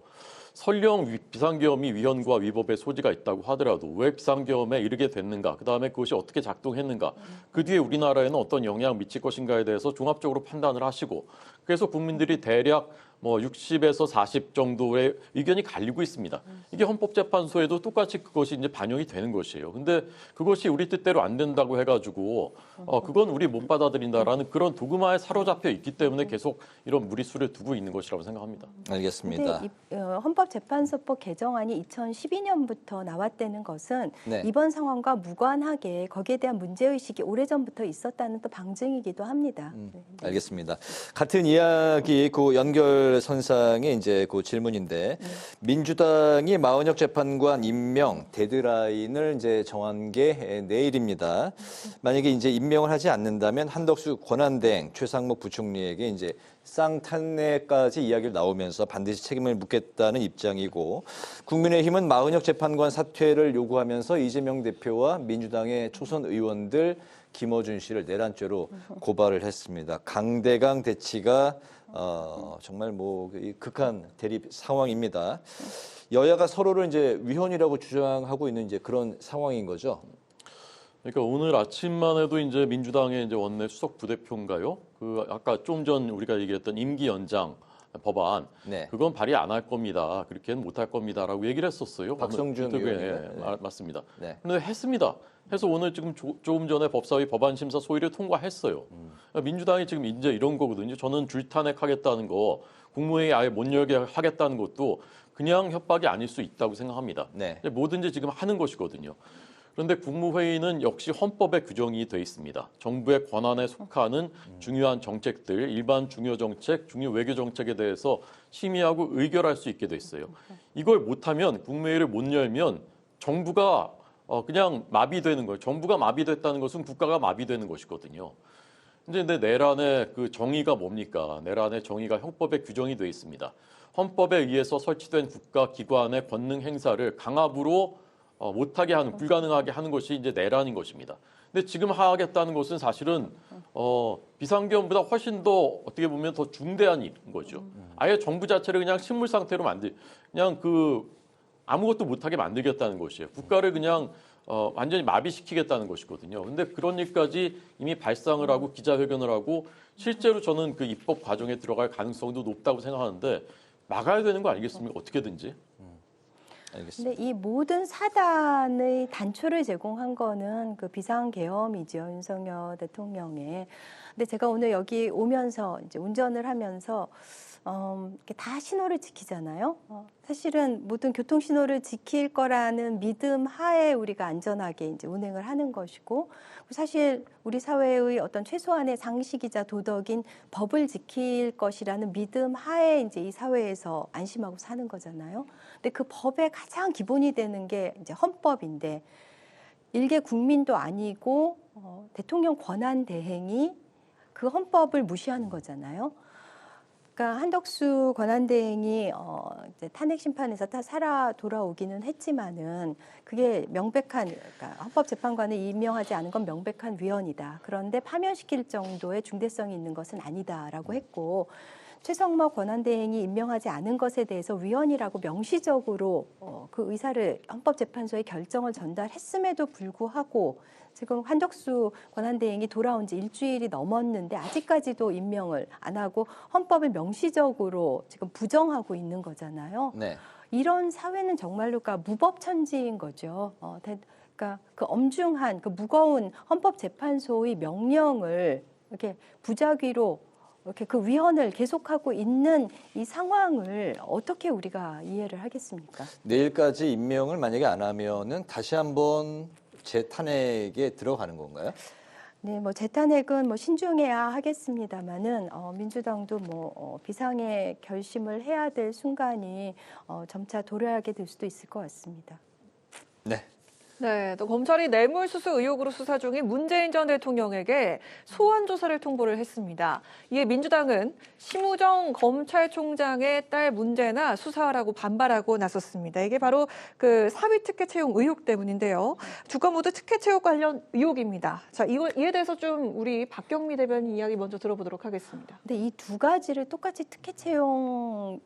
설령 비상계엄이 위헌과 위법의 소지가 있다고 하더라도 왜 비상계엄에 이르게 됐는가, 그다음에 그것이 어떻게 작동했는가, 그 뒤에 우리나라에는 어떤 영향을 미칠 것인가에 대해서 종합적으로 판단을 하시고, 그래서 국민들이 대략 뭐 60에서 40 정도의 의견이 갈리고 있습니다. 이게 헌법재판소에도 똑같이 그것이 이제 반영이 되는 것이에요. 근데 그것이 우리 뜻대로 안 된다고 해가지고 그건 우리 못 받아들인다라는 그런 도그마에 사로잡혀 있기 때문에 계속 이런 무리수를 두고 있는 것이라고 생각합니다. 알겠습니다. 헌법재판소법 개정안이 2012년부터 나왔다는 것은 네. 이번 상황과 무관하게 거기에 대한 문제의식이 오래전부터 있었다는 또 방증이기도 합니다. 알겠습니다. 같은 이야기 그 연결선상의 이제 그 질문인데 민주당이 마은혁 재판관 임명 데드라인을 이제 정한 게 내일입니다. 만약에 이제 임명을 하지 않는다면 한덕수 권한대행 최상목 부총리에게 이제 쌍탄핵까지 이야기를 나오면서 반드시 책임을 묻겠다는 입장이고, 국민의힘은 마은혁 재판관 사퇴를 요구하면서 이재명 대표와 민주당의 초선 의원들 김어준 씨를 내란죄로 고발을 했습니다. 강대강 대치가 정말 뭐 극한 대립 상황입니다. 여야가 서로를 이제 위헌이라고 주장하고 있는 이제 그런 상황인 거죠. 그러니까 오늘 아침만 해도 이제 민주당의 이제 원내 수석 부대표인가요? 그 아까 좀 전 우리가 얘기했던 임기 연장 법안, 네. 그건 발의 안 할 겁니다. 그렇게는 못 할 겁니다라고 얘기를 했었어요. 박성준 의원인가요? 네. 맞습니다. 네. 근데 했습니다. 해서 오늘 지금 조금 전에 법사위 법안 심사 소위를 통과했어요. 민주당이 지금 이제 이런 거거든요. 저는 줄탄핵하겠다는 거, 국무회의 아예 못 열게 하겠다는 것도 그냥 협박이 아닐 수 있다고 생각합니다. 네. 뭐든지 지금 하는 것이거든요. 그런데 국무회의는 역시 헌법에 규정이 돼 있습니다. 정부의 권한에 속하는 중요한 정책들, 일반 중요 정책, 중요 외교 정책에 대해서 심의하고 의결할 수 있게 돼 있어요. 이걸 못하면, 국무회의를 못 열면 정부가 그냥 마비되는 거예요. 정부가 마비됐다는 것은 국가가 마비되는 것이거든요. 근데 내란의 그 정의가 뭡니까? 내란의 정의가 헌법에 규정이 돼 있습니다. 헌법에 의해서 설치된 국가 기관의 권능 행사를 강압으로 못하게 하는, 불가능하게 하는 것이 이제 내란인 것입니다. 근데 지금 하겠다는 것은 사실은 비상계엄보다 훨씬 더 어떻게 보면 더 중대한 일인 거죠. 아예 정부 자체를 그냥 식물 상태로 그냥 아무것도 못하게 만들겠다는 것이에요. 국가를 그냥 완전히 마비시키겠다는 것이거든요. 근데 그런 일까지 이미 발상을 하고 기자회견을 하고 실제로 저는 그 입법 과정에 들어갈 가능성도 높다고 생각하는데 막아야 되는 거 아니겠습니까? 어떻게든지. 근데 이 모든 사단의 단초를 제공한 거는 그 비상계엄이죠, 윤석열 대통령의. 근데 제가 오늘 여기 오면서 이제 운전을 하면서 이렇게 다 신호를 지키잖아요. 사실은 모든 교통 신호를 지킬 거라는 믿음 하에 우리가 안전하게 이제 운행을 하는 것이고, 사실 우리 사회의 어떤 최소한의 상식이자 도덕인 법을 지킬 것이라는 믿음 하에 이제 이 사회에서 안심하고 사는 거잖아요. 근데 그 법의 가장 기본이 되는 게 이제 헌법인데, 일개 국민도 아니고 대통령 권한 대행이 그 헌법을 무시하는 거잖아요. 그러니까 한덕수 권한대행이 이제 탄핵 심판에서 다 살아 돌아오기는 했지만은 그게 명백한, 그러니까 헌법재판관을 임명하지 않은 건 명백한 위헌이다. 그런데 파면시킬 정도의 중대성이 있는 것은 아니다라고 했고, 최성목 권한대행이 임명하지 않은 것에 대해서 위헌이라고 명시적으로 그 의사를 헌법재판소에 결정을 전달했음에도 불구하고 지금 한덕수 권한대행이 돌아온 지 일주일이 넘었는데 아직까지도 임명을 안 하고 헌법을 명시적으로 지금 부정하고 있는 거잖아요. 네. 이런 사회는 정말로 무법천지인 거죠. 그러니까 그 엄중한, 그 무거운 헌법재판소의 명령을 이렇게 부작위로 이렇게 그 위헌을 계속하고 있는 이 상황을 어떻게 우리가 이해를 하겠습니까? 내일까지 임명을 만약에 안 하면은 다시 한번 재탄핵에 들어가는 건가요? 네, 뭐 재탄핵은 뭐 신중해야 하겠습니다만은 민주당도 비상의 결심을 해야 될 순간이 점차 도래하게 될 수도 있을 것 같습니다. 네, 네, 또 검찰이 뇌물수수 의혹으로 수사 중인 문재인 전 대통령에게 소환 조사를 통보를 했습니다. 이에 민주당은 심우정 검찰총장의 딸 문제나 수사하라고 반발하고 나섰습니다. 이게 바로 그 사위 특혜 채용 의혹 때문인데요. 두 건 모두 특혜 채용 관련 의혹입니다. 자, 이에 대해서 좀 우리 박경미 대변인 이야기 먼저 들어보도록 하겠습니다. 근데 이 두 가지를 똑같이 특혜 채용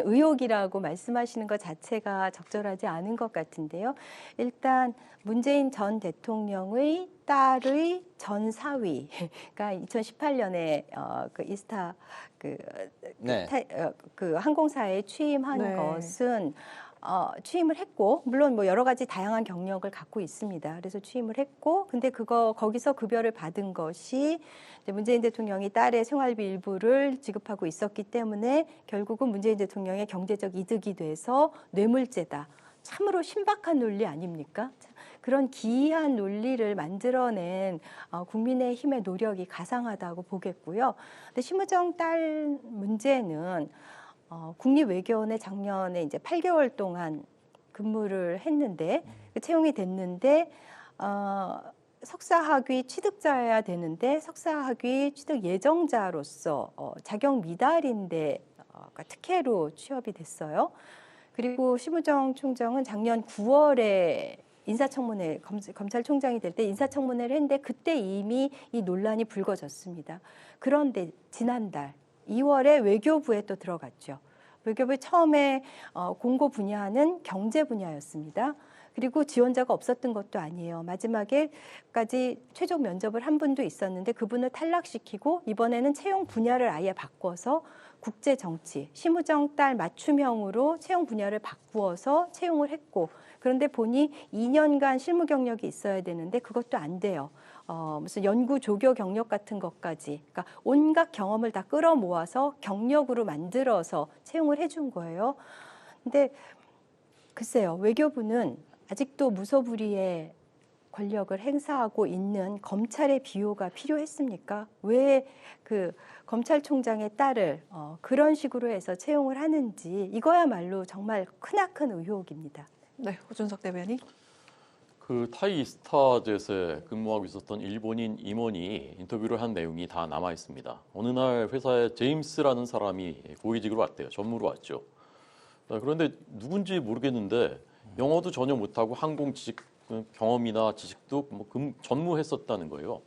의혹이라고 말씀하시는 것 자체가 적절하지 않은 것 같은데요. 일단 문재인 전 대통령의 딸의 전 사위가 2018년에 그 이스타 그 항공사에 취임한 네. 것은 취임을 했고, 물론 뭐 여러 가지 다양한 경력을 갖고 있습니다. 그래서 취임을 했고, 근데 거기서 급여를 받은 것이 이제 문재인 대통령이 딸의 생활비 일부를 지급하고 있었기 때문에 결국은 문재인 대통령의 경제적 이득이 돼서 뇌물죄다. 참으로 신박한 논리 아닙니까? 그런 기이한 논리를 만들어낸 국민의힘의 노력이 가상하다고 보겠고요. 근데 심우정 딸 문제는 국립외교원에 작년에 이제 8개월 동안 근무를 했는데 채용이 됐는데 석사학위 취득자여야 되는데 석사학위 취득 예정자로서 자격 미달인데 특혜로 취업이 됐어요. 그리고 심우정 총장은 작년 9월에 인사청문회, 검찰총장이 될 때 인사청문회를 했는데 그때 이미 이 논란이 불거졌습니다. 그런데 지난달 2월에 외교부에 또 들어갔죠. 외교부에 처음에 공고 분야는 경제 분야였습니다. 그리고 지원자가 없었던 것도 아니에요. 마지막에까지 최종 면접을 한 분도 있었는데 그분을 탈락시키고 이번에는 채용 분야를 아예 바꿔서 국제정치, 심우정 딸 맞춤형으로 채용 분야를 바꾸어서 채용을 했고, 그런데 보니 2년간 실무 경력이 있어야 되는데 그것도 안 돼요. 무슨 연구 조교 경력 같은 것까지, 그러니까 온갖 경험을 다 끌어모아서 경력으로 만들어서 채용을 해준 거예요. 근데 글쎄요, 외교부는 아직도 무소불위의 권력을 행사하고 있는 검찰의 비호가 필요했습니까? 왜 그 검찰총장의 딸을 그런 식으로 해서 채용을 하는지, 이거야말로 정말 크나큰 의혹입니다. 네, 호준석 대변인. 그 타이 이스타젯에 근무하고 있었던 일본인 임원이 인터뷰를 한 내용이 다 남아 있습니다. 어느 날 회사에 제임스라는 사람이 고위직으로 왔대요. 전무로 왔죠. 그런데 누군지 모르겠는데 영어도 전혀 못하고 항공 지식 경험이나 지식도 뭐 전무했었다는 거예요.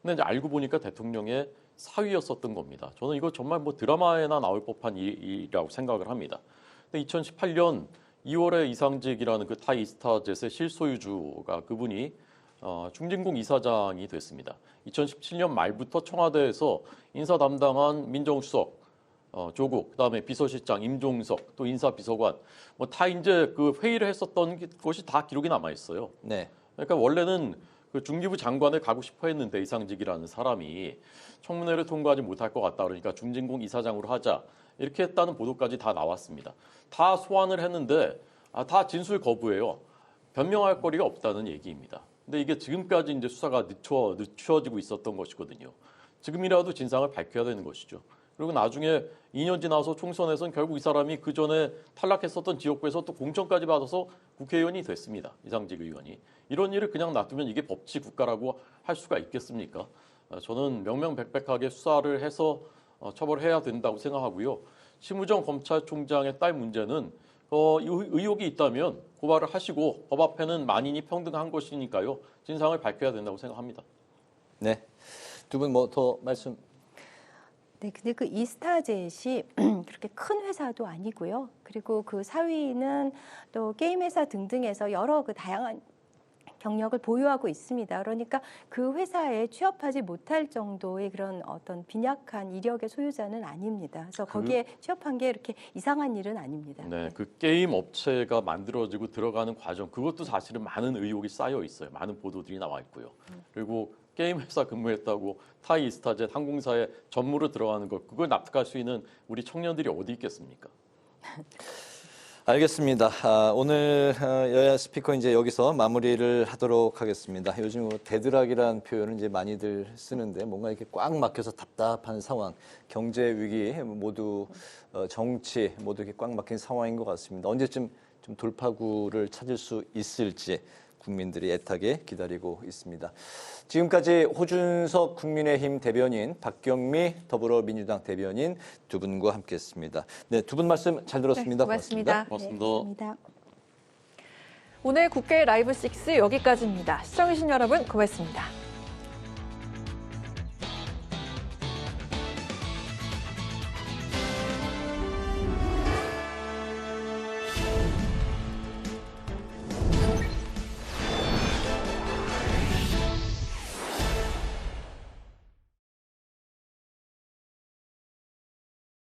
근데 이제 알고 보니까 대통령의 사위였었던 겁니다. 저는 이거 정말 뭐 드라마에나 나올 법한 일이라고 생각을 합니다. 근데 2018년 2월에 이상직이라는 그 타이 이스타젯의 실소유주가 그분이 중진공 이사장이 됐습니다. 2017년 말부터 청와대에서 인사 담당한 민정수석 조국, 그다음에 비서실장 임종석, 또 인사비서관, 뭐 다 이제 그 회의를 했었던 것이 다 기록이 남아 있어요. 네. 그러니까 원래는 그 중기부 장관을 가고 싶어 했는데 이상직이라는 사람이 청문회를 통과하지 못할 것 같다 그러니까 중진공 이사장으로 하자 이렇게 했다는 보도까지 다 나왔습니다. 다 소환을 했는데 다 진술 거부예요. 변명할 거리가 없다는 얘기입니다. 근데 이게 지금까지 이제 수사가 늦춰지고 있었던 것이거든요. 지금이라도 진상을 밝혀야 되는 것이죠. 그리고 나중에 2년 지나서 총선에서는 결국 이 사람이 그 전에 탈락했었던 지역구에서 또 공천까지 받아서 국회의원이 됐습니다. 이상직 의원이. 이런 일을 그냥 놔두면 이게 법치 국가라고 할 수가 있겠습니까? 저는 명명백백하게 수사를 해서 처벌해야 된다고 생각하고요. 심우정 검찰총장의 딸 문제는 의혹이 있다면 고발을 하시고 법 앞에는 만인이 평등한 것이니까요. 진상을 밝혀야 된다고 생각합니다. 네. 두 분 뭐 더 말씀? 네, 근데 그 이스타젯이 그렇게 큰 회사도 아니고요. 그리고 그 사위는 또 게임 회사 등등에서 여러 그 다양한 경력을 보유하고 있습니다. 그러니까 그 회사에 취업하지 못할 정도의 그런 어떤 빈약한 이력의 소유자는 아닙니다. 그래서 거기에 취업한 게 이렇게 이상한 일은 아닙니다. 네, 그 게임 업체가 만들어지고 들어가는 과정 그것도 사실은 많은 의혹이 쌓여 있어요. 많은 보도들이 나와 있고요. 그리고 게임 회사 근무했다고 타이 이스타젯 항공사에 전무로 들어가는 것 그걸 납득할 수 있는 우리 청년들이 어디 있겠습니까? 알겠습니다. 오늘 여야 스피커 이제 여기서 마무리를 하도록 하겠습니다. 요즘 데드락이라는 표현을 이제 많이들 쓰는데 뭔가 이렇게 꽉 막혀서 답답한 상황, 경제 위기 모두 정치 모두 이렇게 꽉 막힌 상황인 것 같습니다. 언제쯤 좀 돌파구를 찾을 수 있을지 국민들이 애타게 기다리고 있습니다. 지금까지 호준석 국민의힘 대변인, 박경미 더불어민주당 대변인 두 분과 함께했습니다. 네, 두 분 말씀 잘 들었습니다. 네, 고맙습니다. 고맙습니다. 네, 고맙습니다. 오늘 국회 라이브 6 여기까지입니다. 시청해주신 여러분 고맙습니다.